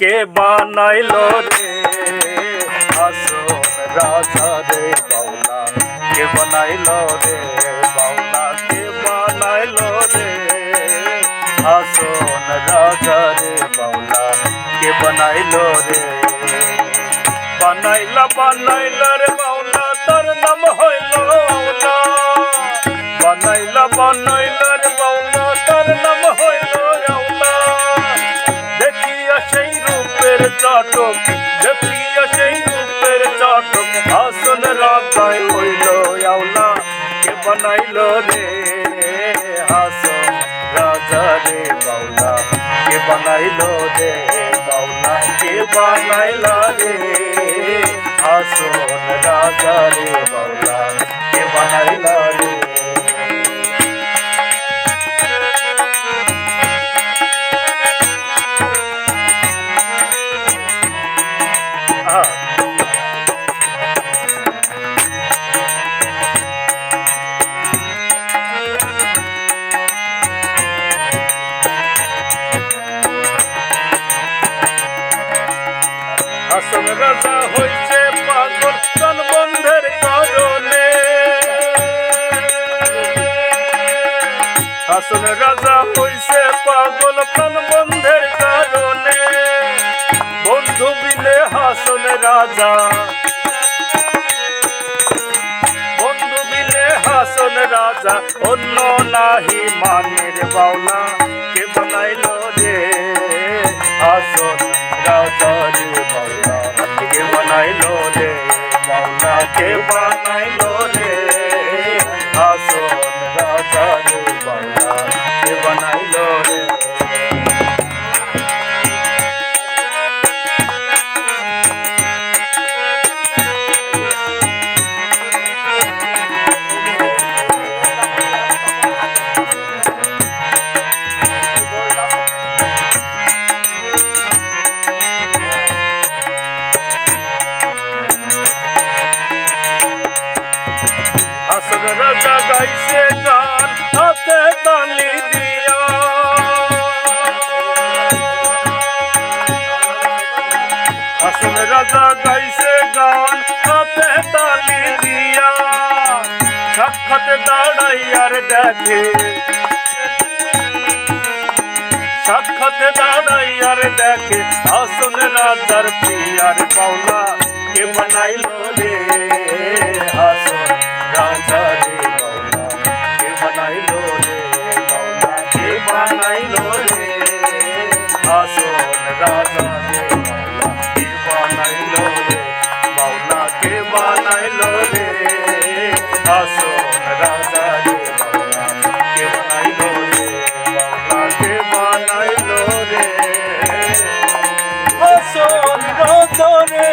কে বানাইলো রে আসন রাজা রে বাউলা কে বানাইলো রে বাউলা কে বানাইলো রে আসন রাজা রে বাউলা কে বানাইলো রে বানাইলা বানাইলা রে বাউলা তার নাম হইল আওলা বানাইলা বানাইলা রে বাউলা তার নাম হইল আওলা দেখিয়া সেই রূপের চাটক দেখিয়া সেই রূপের চাটক আসন রাজায় হইল আওলা কে বানাইল রে আসন রাজা রে বাউলা কে বানাইল রে বাউলা কে বানাইলা রে আসন রাজা রে বাউলা কে বানাইলা রে আসন রাজা হইছে পাগল প্রাণ বন্ধের কারণে আসন রাজা হইছে পাগল প্রাণ বন্ধের কারণে বন্ধু বিলে হাসন রাজা বন্ধু বিলে হাসন রাজা অন্য নাহি মানের বাউলা কে বানাইল রে হাসন রাজা রে বাউলা কে বানাইলো রে বাউলা কে বানাইলো রে আসন রাজা রে বাউলা কে বানাইলো রে আসন রাজা গাইছে গান হাতে তালি দিয়া আসন রাজা গাইছে গান হাতে তালি দিয়া সাক্ষাৎ দাঁড়াইয়ার দেখে সাক্ষাৎ দাঁড়াইয়ার দেখে আসন রাজার প্রিয়ার বাউলা কে বানাইল রে আসন রাজা রে বাউলা কে বানাইলো রে বাউলা কে বানাইলো রে আসন রাজা রে বাউলা কে বানাইলো রে বাউলা কে বানাইলো রে আসন রাজা রে বাউলা কে বানাইলো রে বাউলা কে বানাইলো রে আসন রাজা রে